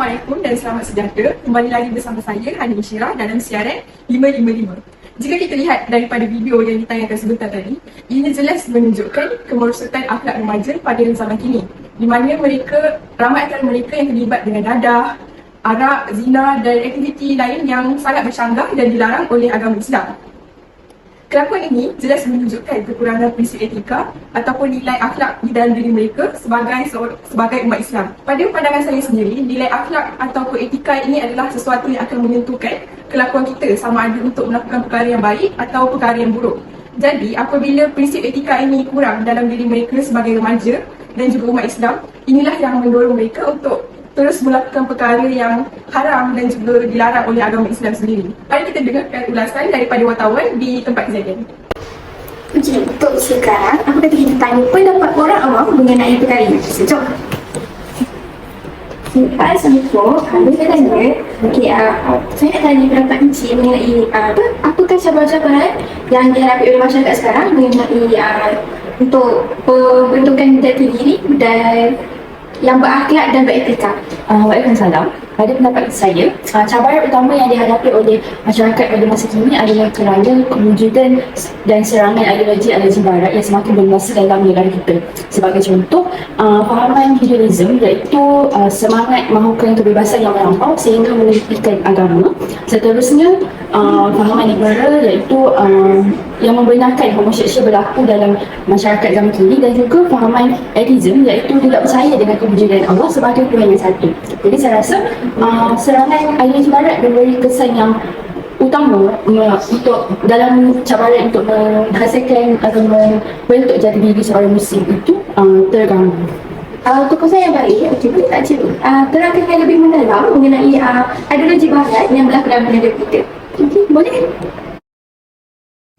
Assalamualaikum dan selamat sejahtera. Kembali lagi bersama saya, Hani Isyirah dalam siaran 555. Jika kita lihat daripada video yang ditayangkan sebentar tadi, ini jelas menunjukkan kemerosotan akhlak remaja pada zaman kini, di mana ramai antara mereka yang terlibat dengan dadah, arak, zina dan aktiviti lain yang sangat bercanggah dan dilarang oleh agama Islam. Kelakuan ini jelas menunjukkan kekurangan prinsip etika ataupun nilai akhlak di dalam diri mereka sebagai umat Islam. Pada pandangan saya sendiri, nilai akhlak ataupun etika ini adalah sesuatu yang akan menentukan kelakuan kita sama ada untuk melakukan perkara yang baik atau perkara yang buruk. Jadi, apabila prinsip etika ini kurang dalam diri mereka sebagai remaja dan juga umat Islam, inilah yang mendorong mereka untuk terus melakukan perkara yang haram dan juga dilarang oleh agama Islam sendiri. Mari kita dengarkan ulasan daripada wartawan di tempat kejadian. Okey, untuk sekarang aku nak kita tanya pendapat orang awam mengenai perkara ini. Jom. Assalamualaikum. Saya tanya, saya nak tanya pendapat Encik mengenai apakah cabaran-cabaran yang dihadapi oleh masyarakat sekarang mengenai untuk pembentukan jati diri dan yang berakhlak dan beretika. Waalaikumsalam. Pada pendapat saya, cabaran utama yang dihadapi oleh masyarakat pada masa kini adalah kerana kewujudan dan serangan ideologi barat yang semakin bermasa dalam negara kita. Sebagai contoh, fahaman hedonisme iaitu semangat mahukan kebebasan yang melampau sehingga menelitikan agama. Seterusnya, fahaman liberal iaitu yang membenarkan homoseksual berlaku dalam masyarakat zaman kini, dan juga fahaman atheism iaitu tidak percaya dengan kewujudan Allah sebagai Tuhan yang satu. Jadi saya rasa serangan ideologi barat memberi kesan yang utama untuk dalam cabaran untuk menghasilkan atau membentuk jati diri seorang Muslim itu terganggu. Untuk saya yang baik, boleh tak cikgu terangkan yang lebih mendalam mengenai ideologi barat yang berlaku dalam negara kita? Okey, boleh?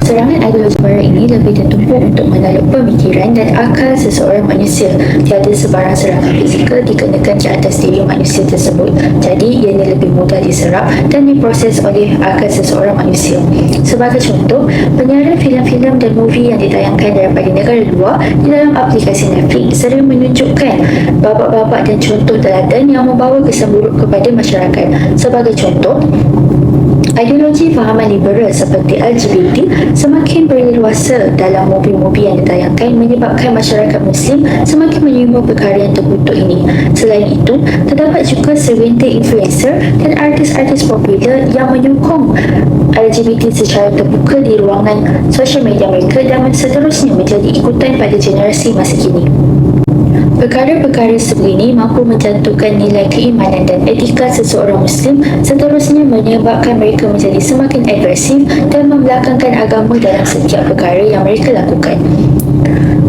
Serangan ideologi barat ini lebih tertumpu untuk menarik pemikiran dan akal seseorang manusia. Tiada sebarang serangan fizikal dikenakan ke atas diri manusia tersebut, jadi ianya lebih mudah diserap dan diproses oleh akal seseorang manusia. Sebagai contoh, penyiaran filem-filem dan movie yang ditayangkan daripada negara luar di dalam aplikasi Netflix sering menunjukkan babak-babak dan contoh teladan yang membawa kesan buruk kepada masyarakat. Sebagai contoh, ideologi fahaman liberal seperti LGBT semakin berleluasa dalam movie-movie yang ditayangkan, menyebabkan masyarakat Muslim semakin menerima perkara yang terkutuk ini. Selain itu, terdapat juga segelintir influencer dan artis-artis popular yang menyokong LGBT secara terbuka di ruangan sosial media mereka dan seterusnya menjadi ikutan pada generasi masa kini. Perkara-perkara seperti ini mampu menjatuhkan nilai keimanan dan etika seseorang Muslim, seterusnya menyebabkan mereka menjadi semakin agresif dan membelakangkan agama dalam setiap perkara yang mereka lakukan.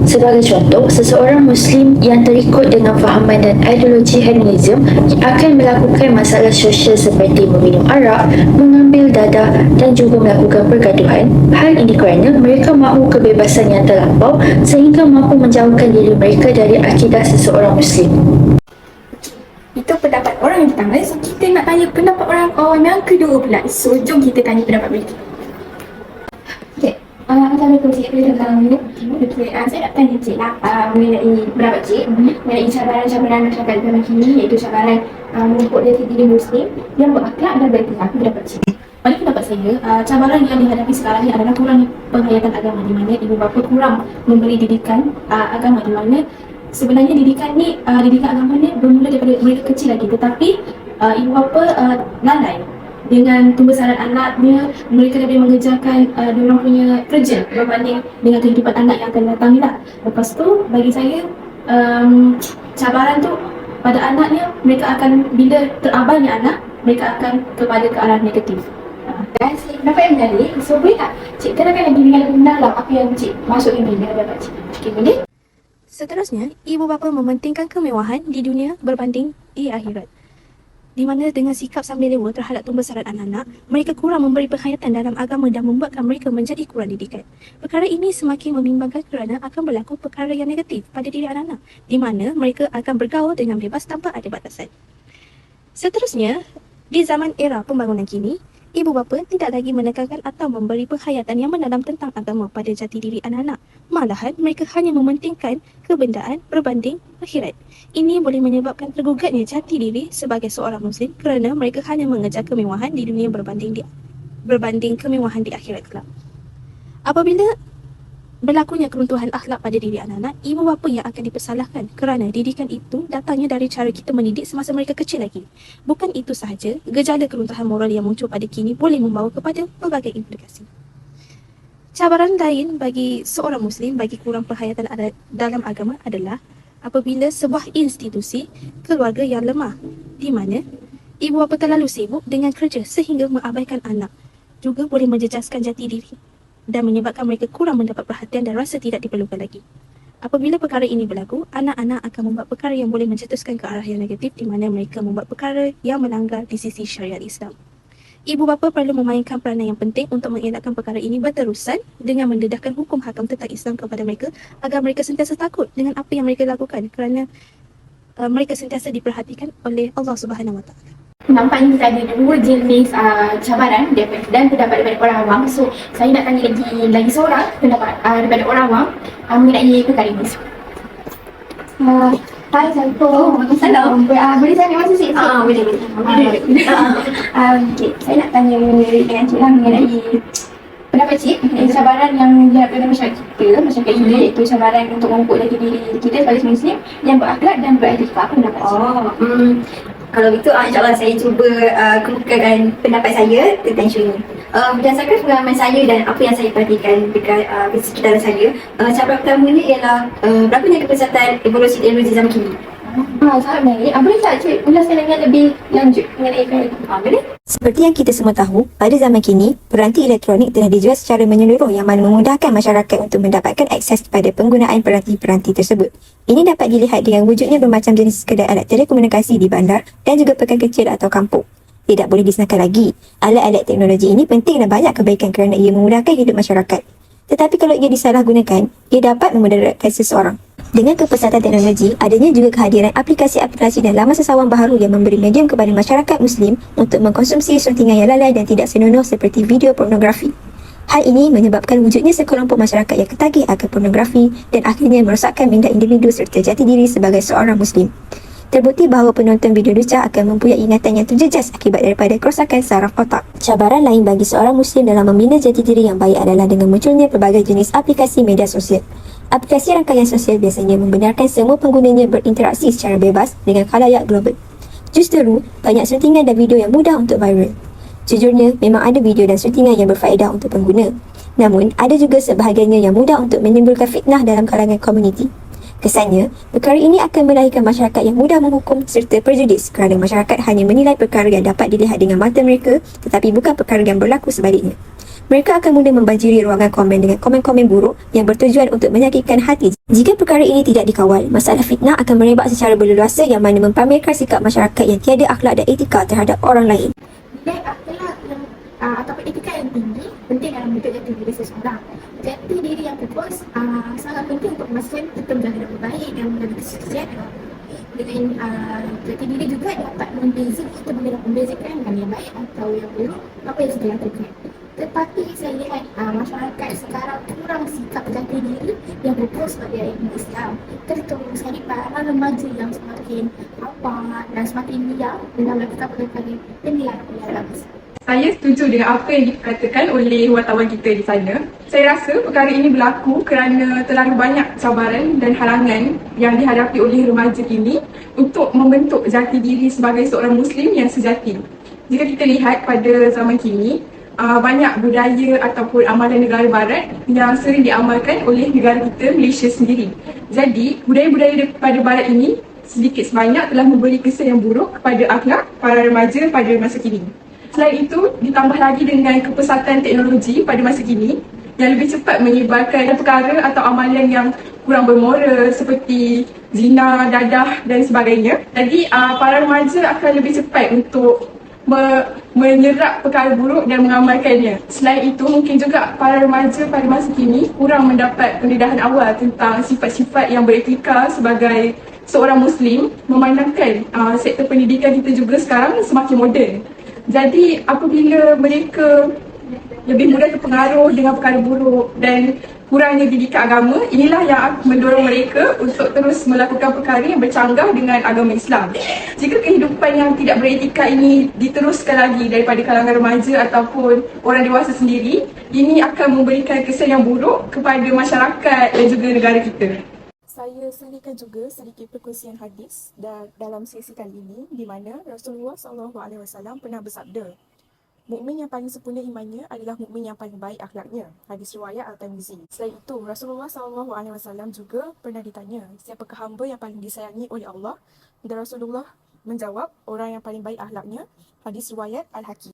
Sebagai contoh, seseorang Muslim yang terikut dengan fahaman dan ideologi hedonisme akan melakukan masalah sosial seperti meminum arak, mengambil dadah dan juga melakukan pergaduhan. Hal ini kerana mereka mahu kebebasan yang terlampau sehingga mampu menjauhkan diri mereka dari akidah seseorang Muslim. Itu pendapat orang yang pertama. So, kita nak tanya pendapat orang awam yang kedua pula. So, jom kita tanya pendapat mereka. Okay. Assalamualaikum Cik, boleh dengar kami? Okay, saya nak tanya Cik lah mengenai pendapat Cik mengenai cabaran-cabaran masyarakat zaman kini, iaitu cabaran memupuk jati diri Muslim yang berakhlak dan beretika. Pendapat Cik? Pada pendapat saya, cabaran yang dihadapi sekarang ini adalah kurangnya penghayatan agama, di mana ibu bapa kurang memberi didikan agama, di mana sebenarnya didikan agama ni bermula daripada mereka kecil lagi, tetapi ibu bapa lalai dengan pembesaran anaknya. Mereka lebih mengejarkan diorang punya kerja berbanding dengan kehidupan anak yang akan datang ni lah. Lepas tu bagi saya cabaran tu pada anaknya, mereka akan bila terabainya anak, mereka akan kepada ke arah negatif. Dan saya pendapat yang menarik. So, boleh tak Cik terangkan lagi dengan lebih mendalam apa yang Cik maksudkan dengan pendapat Cik? Okay, boleh? Seterusnya, ibu bapa mementingkan kemewahan di dunia berbanding di akhirat, di mana dengan sikap sambil lewa terhadap pembesaran anak-anak, mereka kurang memberi penghayatan dalam agama dan membuatkan mereka menjadi kurang didikan. Perkara ini semakin membimbangkan kerana akan berlaku perkara yang negatif pada diri anak-anak, di mana mereka akan bergaul dengan bebas tanpa ada batasan. Seterusnya, di zaman era pembangunan kini, Ibu bapa tidak lagi menekankan atau memberi penghayatan yang mendalam tentang agama pada jati diri anak-anak. Malahan, mereka hanya mementingkan kebendaan berbanding akhirat. Ini boleh menyebabkan tergugatnya jati diri sebagai seorang Muslim kerana mereka hanya mengejar kemewahan di dunia berbanding kemewahan di akhirat kelak. Apabila berlakunya keruntuhan akhlak pada diri anak-anak, ibu bapa yang akan dipersalahkan kerana didikan itu datangnya dari cara kita mendidik semasa mereka kecil lagi. Bukan itu sahaja, gejala keruntuhan moral yang muncul pada kini boleh membawa kepada pelbagai implikasi. Cabaran lain bagi seorang Muslim bagi kurang penghayatan dalam agama adalah apabila sebuah institusi keluarga yang lemah, di mana ibu bapa terlalu sibuk dengan kerja sehingga mengabaikan anak, juga boleh menjejaskan jati diri dan menyebabkan mereka kurang mendapat perhatian dan rasa tidak diperlukan lagi. Apabila perkara ini berlaku, anak-anak akan membuat perkara yang boleh mencetuskan ke arah yang negatif di mana mereka membuat perkara yang melanggar di sisi syariat Islam. Ibu bapa perlu memainkan peranan yang penting untuk mengelakkan perkara ini berterusan dengan mendedahkan hukum hakam tentang Islam kepada mereka agar mereka sentiasa takut dengan apa yang mereka lakukan kerana mereka sentiasa diperhatikan oleh Allah Subhanahu Wa Taala. Nampaknya kita ada dua jenis cabaran dan pendapat daripada orang awam. So, saya nak tanya lagi seorang pendapat daripada orang awam mengenai perkara ini. Hai, Assalamualaikum. Waalaikumsalam. Boleh saya ambil masa sikit? Boleh. Okay, saya nak tanya dengan Cik Lah mengenai pendapat Cik mengenai cabaran yang dihadapi oleh masyarakat kita iaitu cabaran untuk memupuk jati diri kita sebagai Muslim yang berakhlak dan beretika. Apa pendapat Cik? Kalau begitu, insyaAllah saya cuba kemukakan pendapat saya tentang isu ini. Berdasarkan pengalaman saya dan apa yang saya perhatikan dekat sekitar saya, cabaran pertamanya ialah berlakunya kepesatan evolusi teknologi zaman kini. Sangat menarik. Boleh tak Cik jelaskan dengan lebih lanjut mengenai perkara itu? Boleh? Seperti yang kita semua tahu, pada zaman kini, peranti elektronik telah dijual secara menyeluruh yang mana memudahkan masyarakat untuk mendapatkan akses kepada penggunaan peranti-peranti tersebut. Ini dapat dilihat dengan wujudnya bermacam jenis kedai alat telekomunikasi di bandar dan juga pekan kecil atau kampung. Tidak boleh disenangkan lagi, alat-alat teknologi ini penting dan banyak kebaikan kerana ia memudahkan hidup masyarakat. Tetapi kalau ia disalahgunakan, ia dapat memudaratkan seseorang. Dengan kepesatan teknologi, adanya juga kehadiran aplikasi-aplikasi dan laman sesawan baharu yang memberi medium kepada masyarakat Muslim untuk mengkonsumsi suntingan yang lalai dan tidak senonoh seperti video pornografi. Hal ini menyebabkan wujudnya sekelompok masyarakat yang ketagih akan pornografi dan akhirnya merosakkan minda individu serta jati diri sebagai seorang Muslim. Terbukti bahawa penonton video duca akan mempunyai ingatan yang terjejas akibat daripada kerosakan saraf otak. Cabaran lain bagi seorang Muslim dalam membina jati diri yang baik adalah dengan munculnya pelbagai jenis aplikasi media sosial. Aplikasi rangkaian sosial biasanya membenarkan semua penggunanya berinteraksi secara bebas dengan khalayak global. Justeru, banyak suntingan dan video yang mudah untuk viral. Jujurnya, memang ada video dan suntingan yang berfaedah untuk pengguna. Namun, ada juga sebahagiannya yang mudah untuk menimbulkan fitnah dalam kalangan komuniti. Kesannya, perkara ini akan melahirkan masyarakat yang mudah menghukum serta prejudis kerana masyarakat hanya menilai perkara yang dapat dilihat dengan mata mereka tetapi bukan perkara yang berlaku sebaliknya. Mereka akan mula membanjiri ruangan komen dengan komen-komen buruk yang bertujuan untuk menyakitkan hati. Jika perkara ini tidak dikawal, masalah fitnah akan merebak secara berleluasa yang mana mempamerkan sikap masyarakat yang tiada akhlak dan etika terhadap orang lain. Nilai akhlak yang ataupun etika yang tinggi penting dalam bentuk jati diri seseorang. Jati diri yang fokus sangat penting untuk memastikan kita menjaga dengan baik dan menjaga kesucian. Dengan jati diri juga dapat membezakan mana yang baik atau yang buruk apa yang kita lakukan. Tetapi saya lihat masyarakat sekarang kurang sikap jati diri yang fokus pada ilmu Islam. Terutama sekali para remaja yang semakin apa dan semakin liar dalam melakukan perkara yang dilarang. Saya setuju dengan apa yang dikatakan oleh wartawan kita di sana. Saya rasa perkara ini berlaku kerana terlalu banyak cabaran dan halangan yang dihadapi oleh remaja ini untuk membentuk jati diri sebagai seorang Muslim yang sejati. Jika kita lihat pada zaman kini, banyak budaya ataupun amalan negara barat yang sering diamalkan oleh negara kita, Malaysia sendiri. Jadi, budaya-budaya daripada barat ini sedikit sebanyak telah memberi kesan yang buruk kepada akhlak para remaja pada masa kini. Selain itu, ditambah lagi dengan kepesatan teknologi pada masa kini yang lebih cepat menyebarkan perkara atau amalan yang kurang bermoral seperti zina, dadah dan sebagainya. Jadi, para remaja akan lebih cepat untuk menyerap perkara buruk dan mengamalkannya. Selain itu, mungkin juga para remaja pada masa kini kurang mendapat pendedahan awal tentang sifat-sifat yang beretika sebagai seorang Muslim, memandangkan sektor pendidikan kita juga sekarang semakin moden. Jadi apabila mereka lebih mudah terpengaruh dengan perkara buruk dan kurangnya didikan agama, inilah yang mendorong mereka untuk terus melakukan perkara yang bercanggah dengan agama Islam. Jika kehidupan yang tidak beretika ini diteruskan lagi daripada kalangan remaja ataupun orang dewasa sendiri, ini akan memberikan kesan yang buruk kepada masyarakat dan juga negara kita. Saya sendirikan juga sedikit perkongsian hadis dalam sesi kali ini di mana Rasulullah SAW pernah bersabda, mukmin yang paling sempurna imannya adalah mukmin yang paling baik akhlaknya. Hadis riwayat Al-Tirmizi. Selain itu, Rasulullah SAW juga pernah ditanya, siapakah hamba yang paling disayangi oleh Allah? Dan Rasulullah menjawab, orang yang paling baik akhlaknya. Hadis riwayat Al-Hakim.